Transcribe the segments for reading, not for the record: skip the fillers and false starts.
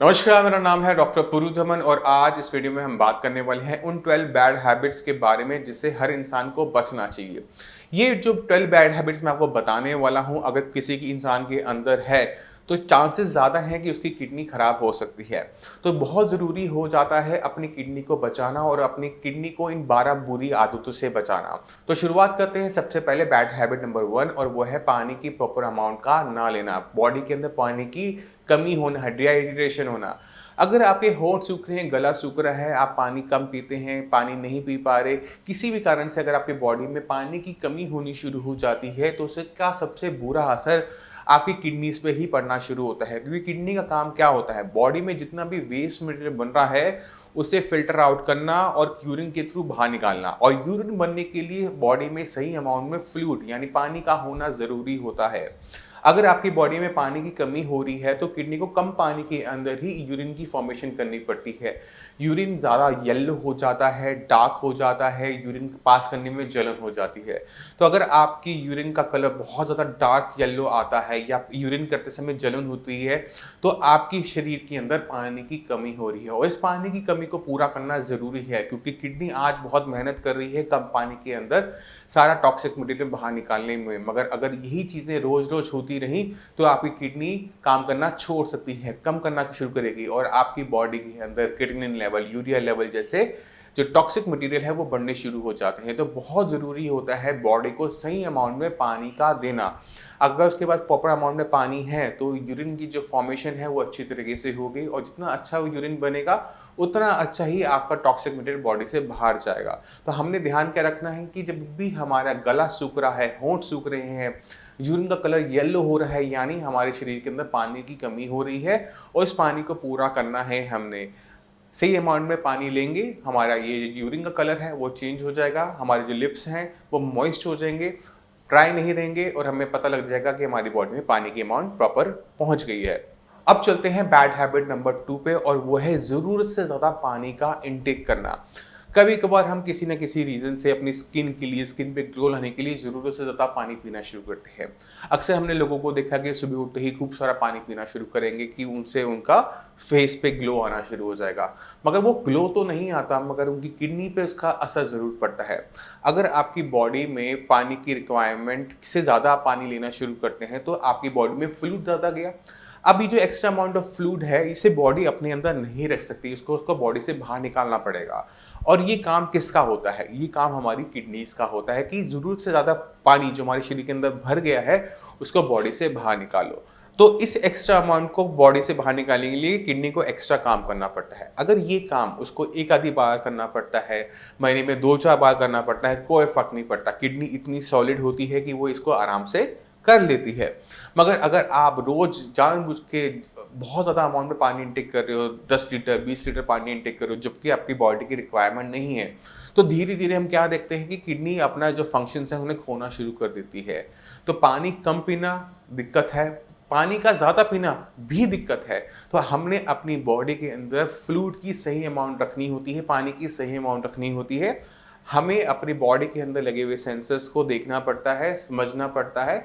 नमस्कार, मेरा नाम है डॉक्टर पुरुधमन और आज इस वीडियो में हम बात करने वाले हैं उन 12 बैड हैबिट्स के बारे में जिससे हर इंसान को बचना चाहिए। ये जो 12 बैड हैबिट्स मैं आपको बताने वाला हूँ, अगर किसी की इंसान के अंदर है तो चांसेस ज़्यादा हैं कि उसकी किडनी खराब हो सकती है। तो बहुत ज़रूरी हो जाता है अपनी किडनी को बचाना और अपनी किडनी को इन 12 बुरी आदतों से बचाना। तो शुरुआत करते हैं सबसे पहले बैड हैबिट नंबर 1, और वो है पानी की प्रॉपर अमाउंट का ना लेना। बॉडी के अंदर पानी की कमी होना है, डिहाइड्रेशन होना। अगर आपके होंठ सूख रहे हैं, गला सूख रहा है, आप पानी कम पीते हैं, पानी नहीं पी पा रहे, किसी भी कारण से अगर आपकी बॉडी में पानी की कमी होनी शुरू हो जाती है तो उसका सबसे बुरा असर आपकी किडनीज पे ही पड़ना शुरू होता है। क्योंकि किडनी का काम क्या होता है, बॉडी में जितना भी वेस्ट मटेरियल बन रहा है उसे फिल्टर आउट करना और यूरिन के थ्रू बाहर निकालना। और यूरिन बनने के लिए बॉडी में सही अमाउंट में फ्लूइड यानी पानी का होना ज़रूरी होता है। अगर आपकी बॉडी में पानी की कमी हो रही है तो किडनी को कम पानी के अंदर ही यूरिन की फॉर्मेशन करनी पड़ती है। यूरिन ज़्यादा येलो हो जाता है, डार्क हो जाता है, यूरिन पास करने में जलन हो जाती है। तो अगर आपकी यूरिन का कलर बहुत ज़्यादा डार्क येलो आता है या यूरिन करते समय जलन होती है तो आपकी शरीर के अंदर पानी की कमी हो रही है। और इस पानी की कमी को पूरा करना ज़रूरी है क्योंकि किडनी आज बहुत मेहनत कर रही है कम पानी के अंदर सारा टॉक्सिक मटेरियल बाहर निकालने में। मगर अगर यही चीज़ें रोज़ रोज़ होती रही तो आपकी किडनी काम करना छोड़ सकती है, कम करना शुरू करेगी और आपकी बॉडी के अंदर क्रिएटिनिन लेवल, यूरिया लेवल जैसे जो टॉक्सिक मटेरियल है वो बढ़ने शुरू हो जाते हैं। तो बहुत ज़रूरी होता है बॉडी को सही अमाउंट में पानी का देना। अगर उसके बाद प्रॉपर अमाउंट में पानी है तो यूरिन की जो फॉर्मेशन है वो अच्छी तरीके से होगी और जितना अच्छा वो यूरिन बनेगा उतना अच्छा ही आपका टॉक्सिक मटेरियल बॉडी से बाहर जाएगा। तो हमने ध्यान क्या रखना है कि जब भी हमारा गला सूख रहा है, होंठ सूख रहे हैं, यूरिन का कलर येलो हो रहा है, यानी हमारे शरीर के अंदर पानी की कमी हो रही है और इस पानी को पूरा करना है। हमने सही अमाउंट में पानी लेंगे, हमारा ये यूरिन का कलर है वो चेंज हो जाएगा, हमारे जो लिप्स हैं वो मॉइस्ट हो जाएंगे, ड्राई नहीं रहेंगे और हमें पता लग जाएगा कि हमारी बॉडी में पानी की अमाउंट प्रॉपर पहुंच गई है। अब चलते हैं बैड हैबिट नंबर 2 पे, और वो है ज़रूरत से ज़्यादा पानी का इनटेक करना। कभी कभार हम किसी न किसी रीज़न से अपनी स्किन के लिए, स्किन पे ग्लो लाने के लिए ज़रूरत से ज़्यादा पानी पीना शुरू करते हैं। अक्सर हमने लोगों को देखा कि सुबह उठते ही खूब सारा पानी पीना शुरू करेंगे कि उनसे उनका फेस पे ग्लो आना शुरू हो जाएगा। मगर वो ग्लो तो नहीं आता, मगर उनकी किडनी पे उसका असर ज़रूर पड़ता है। अगर आपकी बॉडी में पानी की रिक्वायरमेंट से ज़्यादा आप पानी लेना शुरू करते हैं तो आपकी बॉडी में फ्लूइड ज़्यादा गया। अब ये जो एक्स्ट्रा अमाउंट ऑफ फ्लूइड है इसे बॉडी अपने अंदर नहीं रख सकती, उसको बॉडी से बाहर निकालना पड़ेगा। और ये काम किसका होता है? ये काम हमारी किडनीज का होता है कि ज़रूरत से ज़्यादा पानी जो हमारे शरीर के अंदर भर गया है उसको बॉडी से बाहर निकालो। तो इस एक्स्ट्रा अमाउंट को बॉडी से बाहर निकालने के लिए किडनी को एक्स्ट्रा काम करना पड़ता है। अगर ये काम उसको एक आधी बार करना पड़ता है, महीने में 2-4 बार करना पड़ता है, कोई फ़र्क नहीं पड़ता। किडनी इतनी सॉलिड होती है कि वो इसको आराम से कर लेती है। मगर अगर आप रोज़ जानबूझ के बहुत ज़्यादा अमाउंट में पानी इनटेक कर रहे हो, 10 लीटर 20 लीटर पानी इनटेक कर रहे हो जबकि आपकी बॉडी की रिक्वायरमेंट नहीं है, तो धीरे धीरे हम क्या देखते हैं कि किडनी अपना जो फंक्शंस है उन्हें खोना शुरू कर देती है। तो पानी कम पीना दिक्कत है, पानी का ज़्यादा पीना भी दिक्कत है। तो हमने अपनी बॉडी के अंदर फ्लूइड की सही अमाउंट रखनी होती है, पानी की सही अमाउंट रखनी होती है। हमें अपनी बॉडी के अंदर लगे हुए सेंसर्स को देखना पड़ता है, समझना पड़ता है।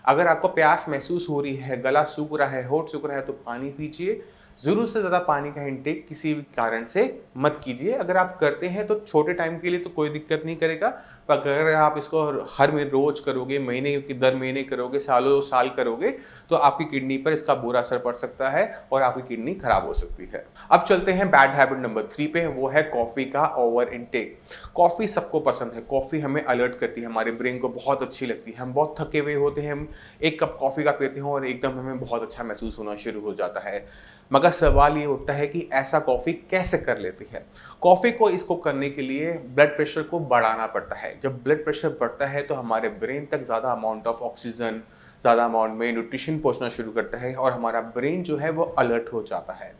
अगर आपको प्यास महसूस हो रही है, गला सूख रहा है, होंठ सूख रहा है तो पानी पीजिए। ज़रूरत से ज़्यादा पानी का इंटेक किसी भी कारण से मत कीजिए। अगर आप करते हैं तो छोटे टाइम के लिए तो कोई दिक्कत नहीं करेगा, पर अगर आप इसको हर में रोज़ करोगे, महीने की दर महीने करोगे, सालों साल करोगे तो आपकी किडनी पर इसका बुरा असर पड़ सकता है और आपकी किडनी खराब हो सकती है। अब चलते हैं बैड हैबिट नंबर 3 पे, वो है कॉफ़ी का ओवर इंटेक। कॉफ़ी सबको पसंद है, कॉफ़ी हमें अलर्ट करती है, हमारे ब्रेन को बहुत अच्छी लगती है। हम बहुत थके हुए होते हैं, हम एक कप कॉफ़ी का पीते हैं और एकदम हमें बहुत अच्छा महसूस होना शुरू हो जाता है। मगर सवाल ये उठता है कि ऐसा कॉफ़ी कैसे कर लेती है? कॉफ़ी को इसको करने के लिए ब्लड प्रेशर को बढ़ाना पड़ता है। जब ब्लड प्रेशर बढ़ता है तो हमारे ब्रेन तक ज़्यादा अमाउंट ऑफ ऑक्सीजन, ज़्यादा अमाउंट में न्यूट्रिशन पहुंचना शुरू करता है और हमारा ब्रेन जो है वो अलर्ट हो जाता है।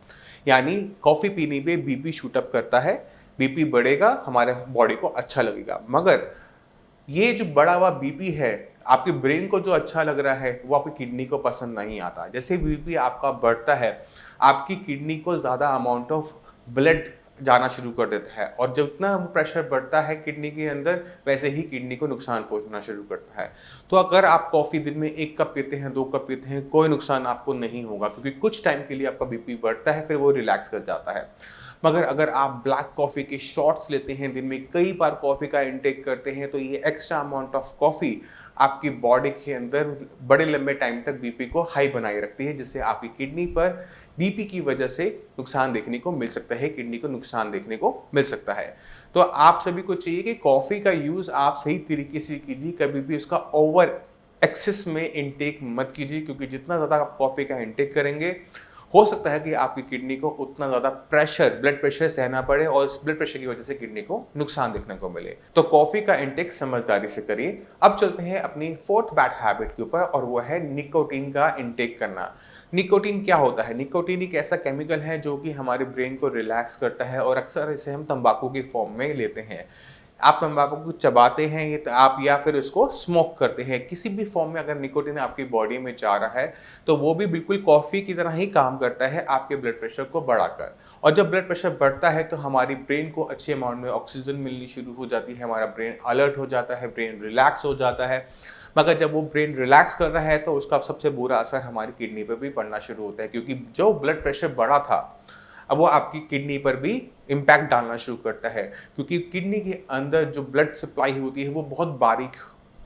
यानी कॉफ़ी पीने पे बीपी शूट अप करता है, बीपी बढ़ेगा, हमारे बॉडी को अच्छा लगेगा। मगर ये जो बढ़ा हुआ बीपी है, आपके ब्रेन को जो अच्छा लग रहा है वो आपकी किडनी को पसंद नहीं आता। जैसे बीपी आपका बढ़ता है, आपकी किडनी को ज़्यादा अमाउंट ऑफ ब्लड जाना शुरू कर देता है, और जितना वो प्रेशर बढ़ता है किडनी के अंदर, वैसे ही किडनी को नुकसान पहुंचना शुरू करता है। तो अगर आप कॉफ़ी दिन में 1 कप पीते हैं, 2 कप पीते हैं, कोई नुकसान आपको नहीं होगा, क्योंकि कुछ टाइम के लिए आपका बीपी बढ़ता है, फिर वो रिलैक्स कर जाता है। मगर अगर आप ब्लैक कॉफ़ी के शॉट्स लेते हैं, दिन में कई बार कॉफ़ी का इंटेक करते हैं, तो ये एक्स्ट्रा अमाउंट ऑफ कॉफ़ी आपकी बॉडी के अंदर बड़े लंबे टाइम तक बीपी को हाई बनाए रखती है, जिससे आपकी किडनी पर बीपी की वजह से नुकसान देखने को मिल सकता है, किडनी को नुकसान देखने को मिल सकता है। तो आप सभी को चाहिए कि कॉफ़ी का यूज़ आप सही तरीके से कीजिए, कभी भी उसका ओवर एक्सेस में इनटेक मत कीजिए, क्योंकि जितना ज़्यादा आप कॉफ़ी का इनटेक करेंगे, हो सकता है कि आपकी किडनी को उतना ज़्यादा प्रेशर, ब्लड प्रेशर सहना पड़े, और इस ब्लड प्रेशर की वजह से किडनी को नुकसान देखने को मिले। तो कॉफ़ी का इंटेक समझदारी से करिए। अब चलते हैं अपनी फोर्थ बैड हैबिट के ऊपर, और वो है निकोटीन का इंटेक करना। निकोटीन क्या होता है? निकोटीन एक ऐसा केमिकल है जो कि हमारे ब्रेन को रिलैक्स करता है, और अक्सर इसे हम तंबाकू की फॉर्म में लेते हैं। आप तंबाकू को चबाते हैं, ये आप या फिर उसको स्मोक करते हैं, किसी भी फॉर्म में अगर निकोटीन आपकी बॉडी में जा रहा है, तो वो भी बिल्कुल कॉफ़ी की तरह ही काम करता है आपके ब्लड प्रेशर को बढ़ाकर। और जब ब्लड प्रेशर बढ़ता है तो हमारी ब्रेन को अच्छे अमाउंट में ऑक्सीजन मिलनी शुरू हो जाती है, हमारा ब्रेन अलर्ट हो जाता है, ब्रेन रिलैक्स हो जाता है। मगर जब वो ब्रेन रिलैक्स कर रहा है तो उसका सबसे बुरा असर हमारी किडनी पर भी पड़ना शुरू होता है, क्योंकि जो ब्लड प्रेशर बढ़ा था, अब वो आपकी किडनी पर भी इम्पैक्ट डालना शुरू करता है, क्योंकि किडनी के अंदर जो ब्लड सप्लाई होती है वो बहुत बारीक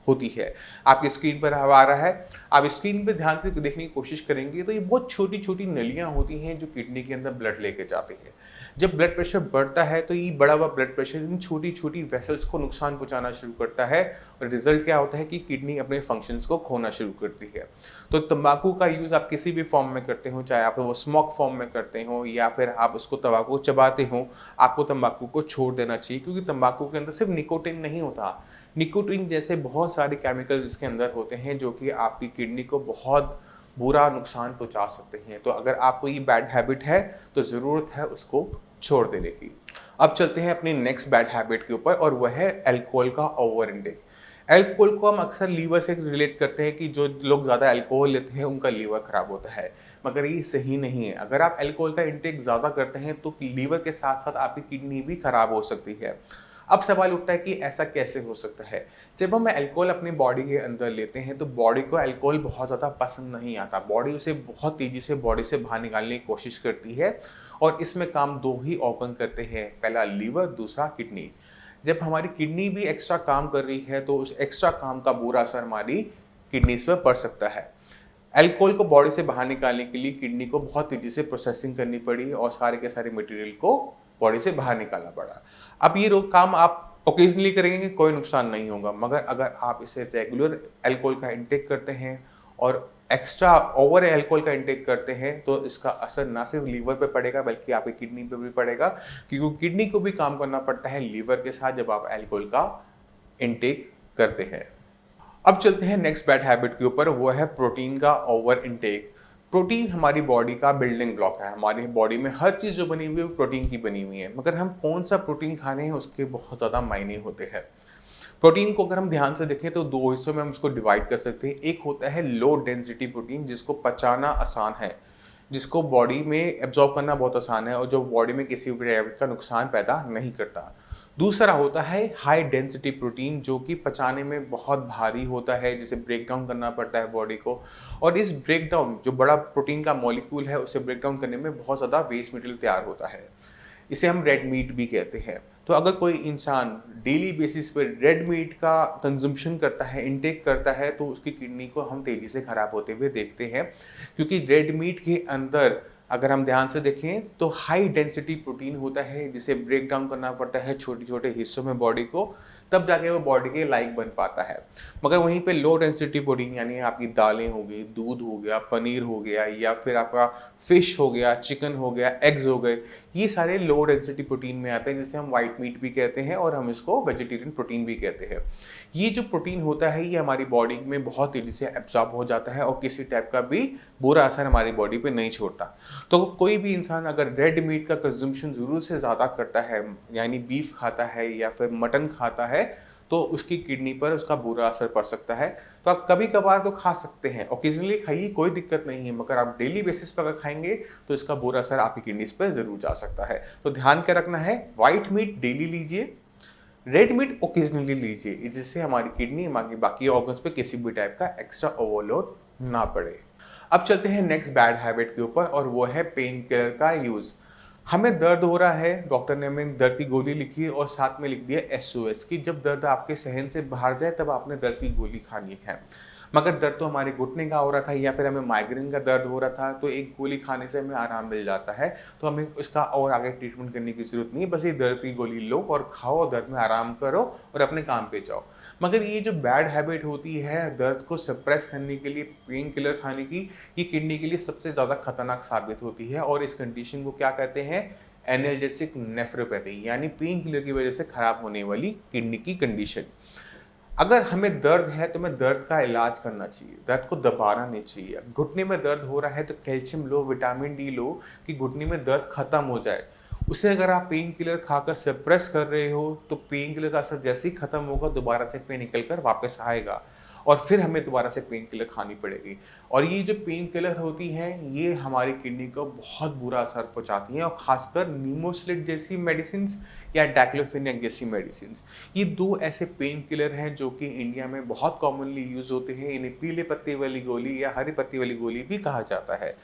होती है। आपकी स्क्रीन पर अब आ रहा है, आप स्क्रीन पर ध्यान से देखने की कोशिश करेंगे तो ये बहुत छोटी छोटी नलियां होती हैं जो किडनी के अंदर ब्लड लेके जाती है। जब ब्लड प्रेशर बढ़ता है तो ये बढ़ा हुआ ब्लड प्रेशर इन छोटी छोटी वेसल्स को नुकसान पहुंचाना शुरू करता है, और रिजल्ट क्या होता है कि किडनी अपने फंक्शंस को खोना शुरू करती है। तो तंबाकू का यूज़ आप किसी भी फॉर्म में करते हो, चाहे आप वो स्मोक फॉर्म में करते हो या फिर आप उसको तंबाकू चबाते हो, आपको तंबाकू को छोड़ देना चाहिए, क्योंकि तंबाकू के अंदर सिर्फ निकोटीन नहीं होता, निकोटीन जैसे बहुत सारे केमिकल इसके अंदर होते हैं जो कि आपकी किडनी को बहुत बुरा नुकसान पहुंचा सकते हैं। तो अगर आपको ये बैड हैबिट है तो ज़रूरत है उसको छोड़ देने की। अब चलते हैं अपनी नेक्स्ट बैड हैबिट के ऊपर, और वह है अल्कोहल का ओवर इंटेक। अल्कोहल को हम अक्सर लीवर से रिलेट करते हैं कि जो लोग ज़्यादा अल्कोहल लेते हैं उनका लीवर खराब होता है, मगर ये सही नहीं है। अगर आप अल्कोहल का इंटेक ज़्यादा करते हैं तो लीवर के साथ साथ आपकी किडनी भी खराब हो सकती है। अब सवाल उठता है कि ऐसा कैसे हो सकता है? जब हम अल्कोहल अपनी बॉडी के अंदर लेते हैं तो बॉडी को अल्कोहल बहुत ज़्यादा पसंद नहीं आता, बॉडी उसे बहुत तेज़ी से बॉडी से बाहर निकालने की कोशिश करती है, और इसमें काम दो ही ऑर्गन करते हैं, पहला लीवर, दूसरा किडनी। जब हमारी किडनी भी एक्स्ट्रा काम कर रही है तो उस एक्स्ट्रा काम का बुरा असर हमारी किडनीज पर पड़ सकता है। अल्कोहल को बॉडी से बाहर निकालने के लिए किडनी को बहुत तेज़ी से प्रोसेसिंग करनी पड़ी, और सारे के सारे मटेरियल को बॉडी से बाहर निकालना पड़ा। अब ये काम आप ओकेजनली करेंगे, कोई नुकसान नहीं होगा, मगर अगर आप इसे रेगुलर अल्कोहल का इंटेक करते हैं और एक्स्ट्रा ओवर अल्कोहल का इंटेक करते हैं तो इसका असर ना सिर्फ लीवर पे पड़ेगा बल्कि आपकी किडनी पे भी पड़ेगा, क्योंकि किडनी को भी काम करना पड़ता है लीवर के साथ जब आप अल्कोहल का इंटेक करते हैं। अब चलते हैं नेक्स्ट बैड हैबिट के ऊपर, वो है प्रोटीन का ओवर इंटेक। प्रोटीन हमारी बॉडी का बिल्डिंग ब्लॉक है, हमारी बॉडी में हर चीज़ जो बनी हुई है वो प्रोटीन की बनी हुई है, मगर हम कौन सा प्रोटीन खा रहे हैं उसके बहुत ज़्यादा मायने होते हैं। प्रोटीन को अगर हम ध्यान से देखें तो दो हिस्सों में हम इसको डिवाइड कर सकते हैं। एक होता है लो डेंसिटी प्रोटीन, जिसको पचाना आसान है, जिसको बॉडी में एब्जॉर्ब करना बहुत आसान है, और जो बॉडी में किसी भी तरह का नुकसान पैदा नहीं करता। दूसरा होता है हाई डेंसिटी प्रोटीन, जो कि पचाने में बहुत भारी होता है, जिसे ब्रेक डाउन करना पड़ता है बॉडी को, और इस ब्रेक डाउन जो बड़ा प्रोटीन का मॉलिक्यूल है उसे ब्रेक डाउन करने में बहुत ज़्यादा वेस्ट मटेरियल तैयार होता है। इसे हम रेड मीट भी कहते हैं। तो अगर कोई इंसान डेली बेसिस पर रेड मीट का कंजम्पशन करता है, इनटेक करता है, तो उसकी किडनी को हम तेज़ी से ख़राब होते हुए देखते हैं, क्योंकि रेड मीट के अंदर अगर हम ध्यान से देखें तो हाई डेंसिटी प्रोटीन होता है, जिसे ब्रेक डाउन करना पड़ता है छोटे छोटे हिस्सों में बॉडी को, तब जाके वो बॉडी के लायक बन पाता है। मगर वहीं पे लो डेंसिटी प्रोटीन यानी आपकी दालें हो गई, दूध हो गया, पनीर हो गया, या फिर आपका फिश हो गया, चिकन हो गया, एग्स हो गए, ये सारे लो डेंसिटी प्रोटीन में आते हैं, जिसे हम वाइट मीट भी कहते हैं और हम इसको वेजिटेरियन प्रोटीन भी कहते हैं। ये जो प्रोटीन होता है ये हमारी बॉडी में बहुत तेज़ी से एब्जॉर्ब हो जाता है और किसी टाइप का भी बुरा असर हमारी बॉडी पे नहीं छोड़ता। तो कोई भी इंसान अगर रेड मीट का कंजम्पशन ज़रूर से ज़्यादा करता है, यानी बीफ खाता है या फिर मटन खाता है, तो उसकी किडनी पर उसका बुरा असर पड़ सकता है। तो आप कभी कभार तो खा सकते हैं, ओकेजनली खाइए, कोई दिक्कत नहीं है, मगर आप डेली बेसिस पर अगर खाएंगे तो इसका बुरा असर आपकी किडनीज पर जरूर जा सकता है। तो ध्यान क्या रखना है, व्हाइट मीट डेली लीजिए, रेड मीट ओकेजनली लीजिए, जिससे हमारी किडनी हमारी बाकी ऑर्गन्स पे किसी भी टाइप का एक्स्ट्रा ओवरलोड ना पड़े। अब चलते हैं नेक्स्ट बैड हैबिट के ऊपर, और वो है पेन किलर का यूज। हमें दर्द हो रहा है, डॉक्टर ने हमें दर्द की गोली लिखी है और साथ में लिख दिया SOS कि जब दर्द आपके सहन से बाहर जाए तब आपने दर्द की गोली खानी है। मगर दर्द तो हमारे घुटने का हो रहा था या फिर हमें माइग्रेन का दर्द हो रहा था, तो एक गोली खाने से हमें आराम मिल जाता है, तो हमें इसका और आगे ट्रीटमेंट करने की जरूरत नहीं है। बस ये दर्द की गोली लो और खाओ, दर्द में आराम करो और अपने काम पे जाओ। मगर ये जो बैड हैबिट होती है दर्द को सप्रेस करने के लिए पेन किलर खाने की, ये किडनी के लिए सबसे ज़्यादा खतरनाक साबित होती है। और इस कंडीशन को क्या कहते हैं, एनाल्जेसिक नेफ्रोपैथी, यानी पेन किलर की वजह से खराब होने वाली किडनी की कंडीशन। अगर हमें दर्द है तो हमें दर्द का इलाज करना चाहिए, दर्द को दबाना नहीं चाहिए। घुटने में दर्द हो रहा है तो कैल्शियम लो, विटामिन डी लो कि घुटने में दर्द खत्म हो जाए। उसे अगर आप पेन किलर खाकर सप्रेस कर रहे हो तो पेन किलर का असर जैसे ही खत्म होगा दोबारा से पेन निकल कर वापस आएगा और फिर हमें दोबारा से पेन किलर खानी पड़ेगी। और ये जो पेन किलर होती हैं ये हमारी किडनी को बहुत बुरा असर पहुंचाती हैं, और खासकर नीमोसिलेट जैसी मेडिसिन या डाइक्लोफेनेक जैसी मेडिसिन, ये दो ऐसे पेन किलर हैं जो कि इंडिया में बहुत कॉमनली यूज होते हैं। इन्हें पीले पत्ते वाली गोली या हरी पत्ती वाली गोली भी कहा जाता है।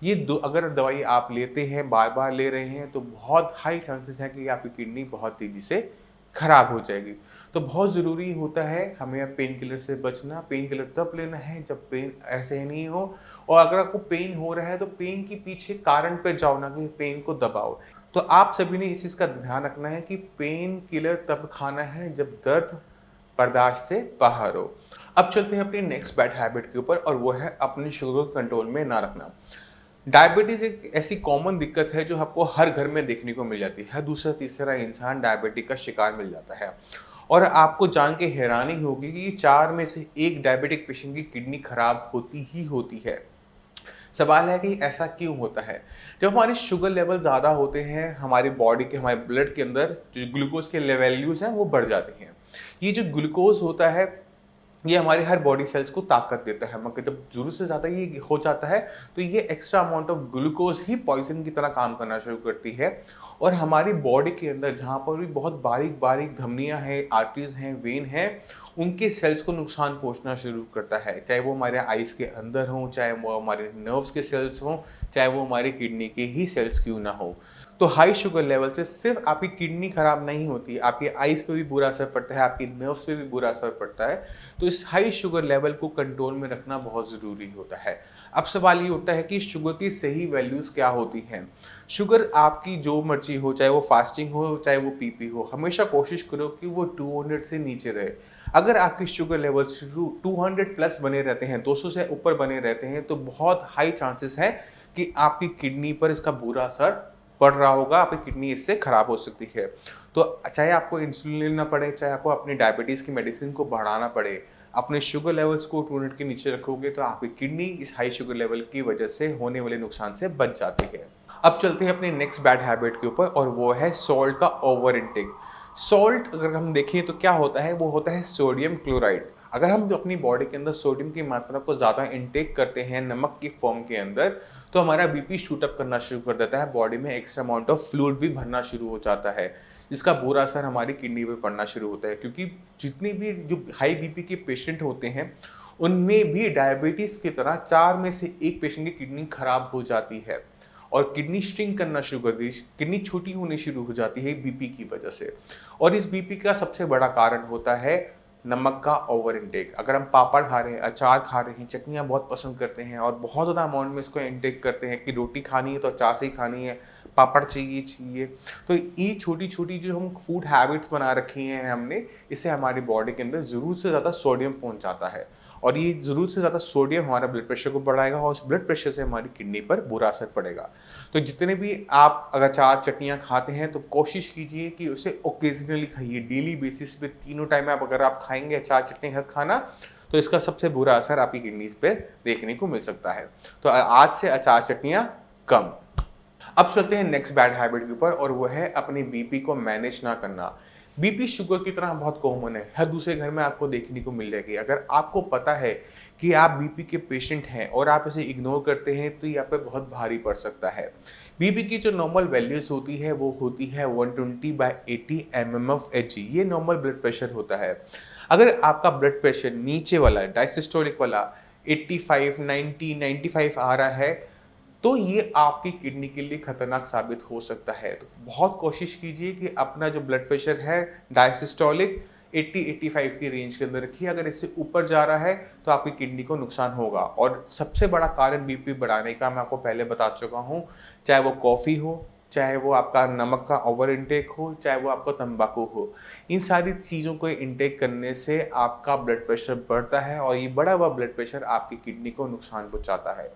ये दो अगर दवाई आप लेते हैं, बार बार ले रहे हैं, तो बहुत हाई चांसेस है कि आपकी किडनी बहुत तेजी से खराब हो जाएगी। तो बहुत ज़रूरी होता है हमें पेन किलर से बचना। पेन किलर तब लेना है जब पेन ऐसे नहीं हो, और अगर आपको पेन हो रहा है तो पेन के पीछे कारण पे जाओ, ना कि पेन को दबाओ। तो आप सभी ने इस चीज़ का ध्यान रखना है कि पेन किलर तब खाना है जब दर्द बर्दाश्त से बाहर हो। अब चलते हैं अपनी नेक्स्ट बैड हैबिट के ऊपर, और वो है अपनी शुगर कंट्रोल में ना रखना। डायबिटीज एक ऐसी कॉमन दिक्कत है जो आपको हर घर में देखने को मिल जाती है, दूसरा तीसरा इंसान डायबिटीज का शिकार मिल जाता है। और आपको जान के हैरानी होगी कि 4 में से 1 डायबिटिक पेशेंट की किडनी खराब होती ही होती है। सवाल है कि ऐसा क्यों होता है। जब हमारे शुगर लेवल ज़्यादा होते हैं हमारी बॉडी के, हमारे ब्लड के अंदर जो ग्लूकोज के वैल्यूज़ हैं वो बढ़ जाती हैं। ये जो ग्लूकोज होता है ये हमारे हर बॉडी सेल्स को ताकत देता है, मगर जब जरूरत से ज़्यादा ये हो जाता है तो ये एक्स्ट्रा अमाउंट ऑफ ग्लूकोज ही पॉइजन की तरह काम करना शुरू करती है, और हमारी बॉडी के अंदर जहाँ पर भी बहुत बारीक बारीक धमनियाँ हैं, आर्टरीज हैं, वेन हैं, उनके सेल्स को नुकसान पहुँचना शुरू करता है। चाहे वो हमारे आइज़ के अंदर हों, चाहे वो हमारे नर्व्स के सेल्स हों, चाहे वो हमारी किडनी के ही सेल्स क्यों ना हो। तो हाई शुगर लेवल से सिर्फ आपकी किडनी खराब नहीं होती, आपकी आइज़ पे भी बुरा असर पड़ता है, आपकी नर्व्स पे भी बुरा असर पड़ता है। तो इस हाई शुगर लेवल को कंट्रोल में रखना बहुत ज़रूरी होता है। अब सवाल ये उठता है कि शुगर की सही वैल्यूज़ क्या होती हैं। शुगर आपकी जो मर्जी हो, चाहे वो फास्टिंग हो, चाहे वो पीपी हो, हमेशा कोशिश करो कि वो 200 से नीचे रहे। अगर आपकी शुगर लेवल 200 प्लस बने रहते हैं, 200 से ऊपर बने रहते हैं, तो बहुत हाई चांसेस है कि आपकी किडनी पर इसका बुरा असर पड़ रहा होगा, आपकी किडनी इससे खराब हो सकती है। तो चाहे आपको इंसुलिन लेना पड़े, चाहे आपको अपनी डायबिटीज़ की मेडिसिन को बढ़ाना पड़े, अपने शुगर लेवल्स को 200 के नीचे रखोगे तो आपकी किडनी इस हाई शुगर लेवल की वजह से होने वाले नुकसान से बच जाती है। अब चलते हैं अपने नेक्स्ट बैड हैबिट के ऊपर, और वो है सॉल्ट का ओवर इनटेक। सॉल्ट अगर हम देखें तो क्या होता है, वो होता है सोडियम क्लोराइड। अगर हम अपनी बॉडी के अंदर सोडियम की मात्रा को ज़्यादा इनटेक करते हैं नमक की फॉर्म के अंदर, तो हमारा बीपी शूट अप करना शुरू कर देता है, बॉडी में एक्स्ट्रा अमाउंट ऑफ फ्लूइड भी भरना शुरू हो जाता है, जिसका बुरा असर हमारी किडनी पे पड़ना शुरू होता है। क्योंकि जितनी भी जो हाई बीपी के पेशेंट होते हैं उनमें भी डायबिटीज़ की तरह 4 में से 1 पेशेंट की किडनी खराब हो जाती है, और किडनी श्रिंक करना शुरू कर दी, किडनी छोटी होनी शुरू हो जाती है बीपी की वजह से। और इस बीपी का सबसे बड़ा कारण होता है नमक का ओवर इनटेक। अगर हम पापड़ खा रहे हैं, अचार खा रहे हैं, चटनियाँ बहुत पसंद करते हैं और बहुत ज़्यादा अमाउंट में इसको इनटेक करते हैं कि रोटी खानी है तो अचार से ही खानी है, पापड़ चाहिए, तो ये छोटी छोटी जो हम फूड हैबिट्स बना रखी हैं हमने, इससे हमारी बॉडी के अंदर ज़रूरत से ज़्यादा सोडियम पहुंच जाता है, और ये ज़रूरत से ज़्यादा सोडियम हमारा ब्लड प्रेशर को बढ़ाएगा, और उस ब्लड प्रेशर से हमारी किडनी पर बुरा असर पड़ेगा। तो जितने भी आप अगर अचार चटनियाँ खाते हैं तो कोशिश कीजिए कि उसे ओकेजनली खाइए, डेली बेसिस पे 3 टाइम अगर आप खाएंगे अचार चटनी के साथ खाना, तो इसका सबसे बुरा असर आपकी किडनी पे देखने को मिल सकता है। तो आज से अचार चटनियाँ कम। अब चलते हैं नेक्स्ट बैड हैबिट के ऊपर, और वो है अपनी बीपी को मैनेज ना करना। बीपी शुगर की तरह बहुत कॉमन है, हर दूसरे घर में आपको देखने को मिल जाएगी। अगर आपको पता है कि आप बीपी के पेशेंट हैं और आप इसे इग्नोर करते हैं तो ये आप पे बहुत भारी पड़ सकता है। बीपी की जो नॉर्मल वैल्यूज होती है वो होती है 120/80 mmHg, ये नॉर्मल ब्लड प्रेशर होता है। अगर आपका ब्लड प्रेशर नीचे वाला डायसिस्टोलिक वाला 85, 90, 95 आ रहा है तो ये आपकी किडनी के लिए खतरनाक साबित हो सकता है। तो बहुत कोशिश कीजिए कि अपना जो ब्लड प्रेशर है डायसिस्टोलिक 80-85 की रेंज के अंदर रखिए। अगर इससे ऊपर जा रहा है तो आपकी किडनी को नुकसान होगा। और सबसे बड़ा कारण बीपी बढ़ाने का मैं आपको पहले बता चुका हूँ, चाहे वो कॉफ़ी हो, चाहे वो आपका नमक का ओवर इनटेक हो, चाहे वो आपका तंबाकू हो, इन सारी चीज़ों को इनटेक करने से आपका ब्लड प्रेशर बढ़ता है और ये बढ़ा हुआ ब्लड प्रेशर आपकी किडनी को नुकसान पहुंचाता है।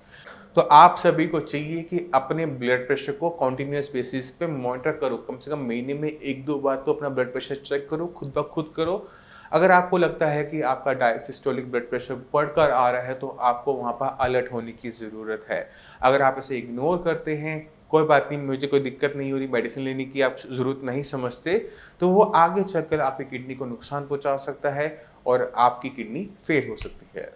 तो आप सभी को चाहिए कि अपने ब्लड प्रेशर को कॉन्टिन्यूस बेसिस पे मॉनिटर करो, कम से कम महीने में 1-2 बार तो अपना ब्लड प्रेशर चेक करो, खुद ब खुद करो। अगर आपको लगता है कि आपका डायसिस्टोलिक ब्लड प्रेशर बढ़कर आ रहा है तो आपको वहाँ पर अलर्ट होने की ज़रूरत है। अगर आप इसे इग्नोर करते हैं, कोई बात नहीं, मुझे कोई दिक्कत नहीं हो रही, मेडिसिन लेने की आप ज़रूरत नहीं समझते, तो वो आगे चलकर आपकी किडनी को नुकसान पहुँचा सकता है और आपकी किडनी फेल हो सकती है।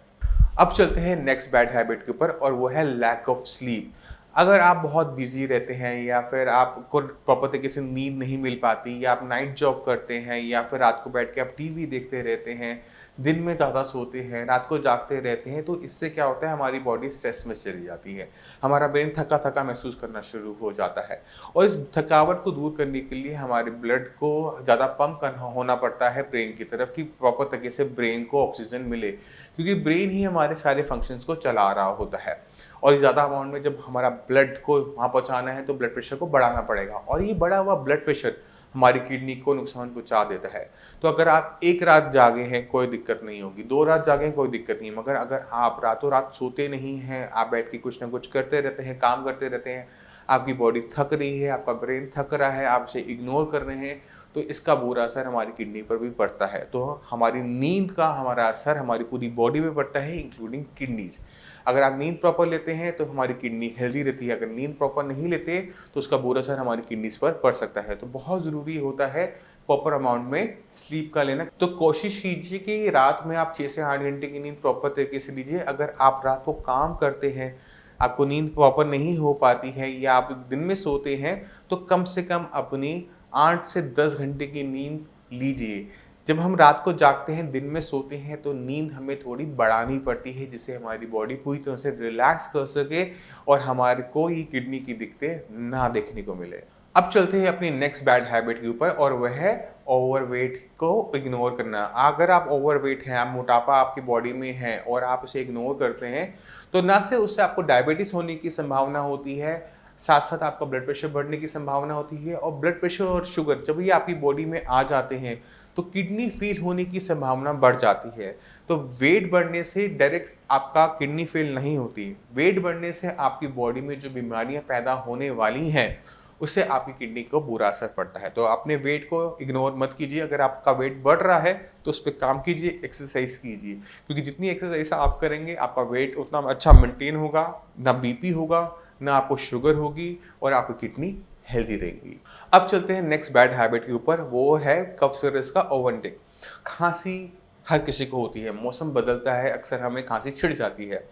अब चलते हैं नेक्स्ट बैड हैबिट के ऊपर और वो है लैक ऑफ स्लीप। अगर आप बहुत बिजी रहते हैं या फिर आपको प्रॉपर तरीके से नींद नहीं मिल पाती या आप नाइट जॉब करते हैं या फिर रात को बैठ के आप टीवी देखते रहते हैं, दिन में ज़्यादा सोते हैं, रात को जागते रहते हैं, तो इससे क्या होता है, हमारी बॉडी स्ट्रेस में चली जाती है। हमारा ब्रेन थका थका महसूस करना शुरू हो जाता है और इस थकावट को दूर करने के लिए हमारे ब्लड को ज़्यादा पंप करना होना पड़ता है ब्रेन की तरफ कि प्रॉपर तरीके से ब्रेन को ऑक्सीजन मिले, क्योंकि ब्रेन ही हमारे सारे फंक्शंस को चला रहा होता है। और ज़्यादा अमाउंट में जब हमारा ब्लड को वहाँ पहुँचाना है तो ब्लड प्रेशर को बढ़ाना पड़ेगा और ये बढ़ा हुआ ब्लड प्रेशर हमारी किडनी को नुकसान पहुंचा देता है। तो अगर आप एक रात जागे हैं कोई दिक्कत नहीं होगी, 2 रात जागे हैं कोई दिक्कत नहीं है, मगर अगर आप रातों रात सोते नहीं हैं, आप बैठ के कुछ ना कुछ करते रहते हैं, काम करते रहते हैं, आपकी बॉडी थक रही है, आपका ब्रेन थक रहा है, आप इसे इग्नोर कर रहे हैं, तो इसका बुरा असर हमारी किडनी पर भी पड़ता है। तो हमारी नींद का हमारा असर हमारी पूरी बॉडी पे पड़ता है, इंक्लूडिंग किडनीज। अगर आप नींद प्रॉपर लेते हैं तो हमारी किडनी हेल्दी रहती है, अगर नींद प्रॉपर नहीं लेते तो उसका बुरा असर हमारी किडनीज पर पड़ सकता है। तो बहुत ज़रूरी होता है प्रॉपर अमाउंट में स्लीप का लेना। तो कोशिश कीजिए कि रात में आप 6 से 8 घंटे की नींद प्रॉपर तरीके से लीजिए। अगर आप रात को काम करते हैं, आपको नींद प्रॉपर नहीं हो पाती है या आप दिन में सोते हैं, तो कम से कम अपनी 8 से 10 घंटे की नींद लीजिए। जब हम रात को जागते हैं, दिन में सोते हैं, तो नींद हमें थोड़ी बढ़ानी पड़ती है जिससे हमारी बॉडी पूरी तरह से रिलैक्स कर सके और हमारे को ये किडनी की दिक्कतें ना देखने को मिले। अब चलते हैं अपनी नेक्स्ट बैड हैबिट के ऊपर और वह है ओवरवेट को इग्नोर करना। अगर आप ओवरवेट हैं, आप मोटापा आपकी बॉडी में है और आप उसे इग्नोर करते हैं, तो ना सिर्फ उससे आपको डायबिटीज़ होने की संभावना होती है, साथ साथ आपका ब्लड प्रेशर बढ़ने की संभावना होती है। और ब्लड प्रेशर और शुगर जब ये आपकी बॉडी में आ जाते हैं तो किडनी फेल होने की संभावना बढ़ जाती है। तो वेट बढ़ने से डायरेक्ट आपका किडनी फेल नहीं होती, वेट बढ़ने से आपकी बॉडी में जो बीमारियां पैदा होने वाली हैं उससे आपकी किडनी को बुरा असर पड़ता है। तो अपने वेट को इग्नोर मत कीजिए। अगर आपका वेट बढ़ रहा है तो उस पर काम कीजिए, एक्सरसाइज कीजिए, क्योंकि जितनी एक्सरसाइज आप करेंगे आपका वेट उतना अच्छा मेंटेन होगा, ना बीपी होगा, ना आपको शुगर होगी और आपकी किडनी हेल्दी रहेगी। अब चलते हैं नेक्स्ट बैड हैबिट के ऊपर, वो है कफ सिरप का ओवर इनटेक। खांसी हर किसी को होती है, मौसम बदलता है, अक्सर हमें खांसी छिड़ जाती है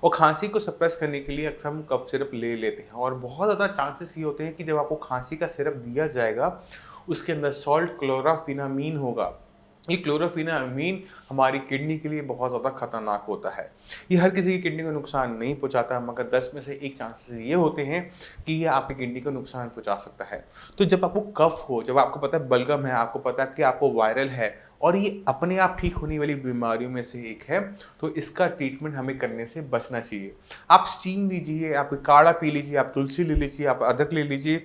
और खांसी को सप्रेस करने के लिए अक्सर हम कफ सिरप ले लेते हैं और बहुत ज़्यादा चांसेस ये होते हैं कि जब आपको खांसी का सिरप दिया जाएगा उसके अंदर सॉल्ट क्लोराफिनामीन होगा। ये क्लोरोफिनामीन हमारी किडनी के लिए बहुत ज़्यादा खतरनाक होता है। ये हर किसी की किडनी को नुकसान नहीं पहुंचाता, मगर 10 में से 1 चांसेस ये होते हैं कि ये आपकी किडनी को नुकसान पहुंचा सकता है। तो जब आपको कफ हो, जब आपको पता है बलगम है, आपको पता है कि आपको वायरल है और ये अपने आप ठीक होने वाली बीमारियों में से एक है, तो इसका ट्रीटमेंट हमें करने से बचना चाहिए। आप स्टीम लीजिए, आप काढ़ा पी लीजिए, आप तुलसी ले लीजिए, आप अदरक ले लीजिए,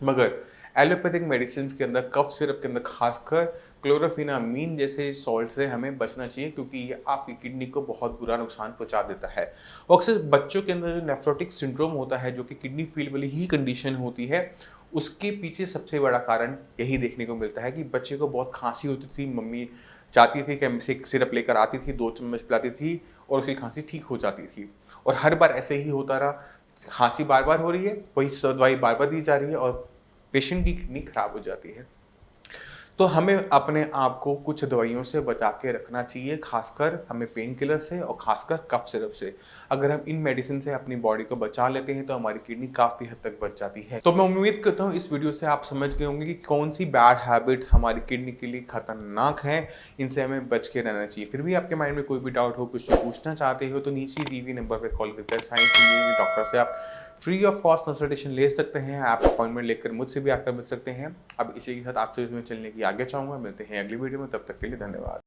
मगर एलोपैथिक मेडिसिन के अंदर कफ सिरप के अंदर खासकर क्लोरोफिनामीन जैसे सॉल्ट से हमें बचना चाहिए, क्योंकि ये आपकी किडनी को बहुत बुरा नुकसान पहुंचा देता है। अक्सर बच्चों के अंदर जो नेफ्रोटिक सिंड्रोम होता है, जो कि किडनी फेल वाली ही कंडीशन होती है, उसके पीछे सबसे बड़ा कारण यही देखने को मिलता है कि बच्चे को बहुत खांसी होती थी, मम्मी चाहती थी कि हमसे एक सिरप लेकर आती थी, 2 चम्मच पिलाती थी और उसकी खांसी ठीक हो जाती थी। और हर बार ऐसे ही होता रहा, खांसी बार बार हो रही है, वही दवाई बार बार दी जा रही है और पेशेंट की किडनी खराब हो जाती है। तो हमें अपने आप को कुछ दवाइयों से बचा के रखना चाहिए, खासकर हमें पेन किलर से और खासकर कफ सिरप से। अगर हम इन मेडिसिन से अपनी बॉडी को बचा लेते हैं तो हमारी किडनी काफ़ी हद तक बच जाती है। तो मैं उम्मीद करता हूँ इस वीडियो से आप समझ गए होंगे कि कौन सी बैड हैबिट्स हमारी किडनी के लिए खतरनाक हैं, इनसे हमें बच के रहना चाहिए। फिर भी आपके माइंड में कोई भी डाउट हो, कुछ पूछना चाहते हो, तो नीचे दी हुई नंबर पर कॉल करके साइंस इंजीनियरिंग डॉक्टर से आप फ्री ऑफ कॉस्ट कंसल्टेशन ले सकते हैं। आप अपॉइंटमेंट लेकर मुझसे भी आकर मिल सकते हैं। अब इसी के साथ आपसे इसमें चलने की आगे चाहूँगा। मिलते हैं अगली वीडियो में, तब तक के लिए धन्यवाद।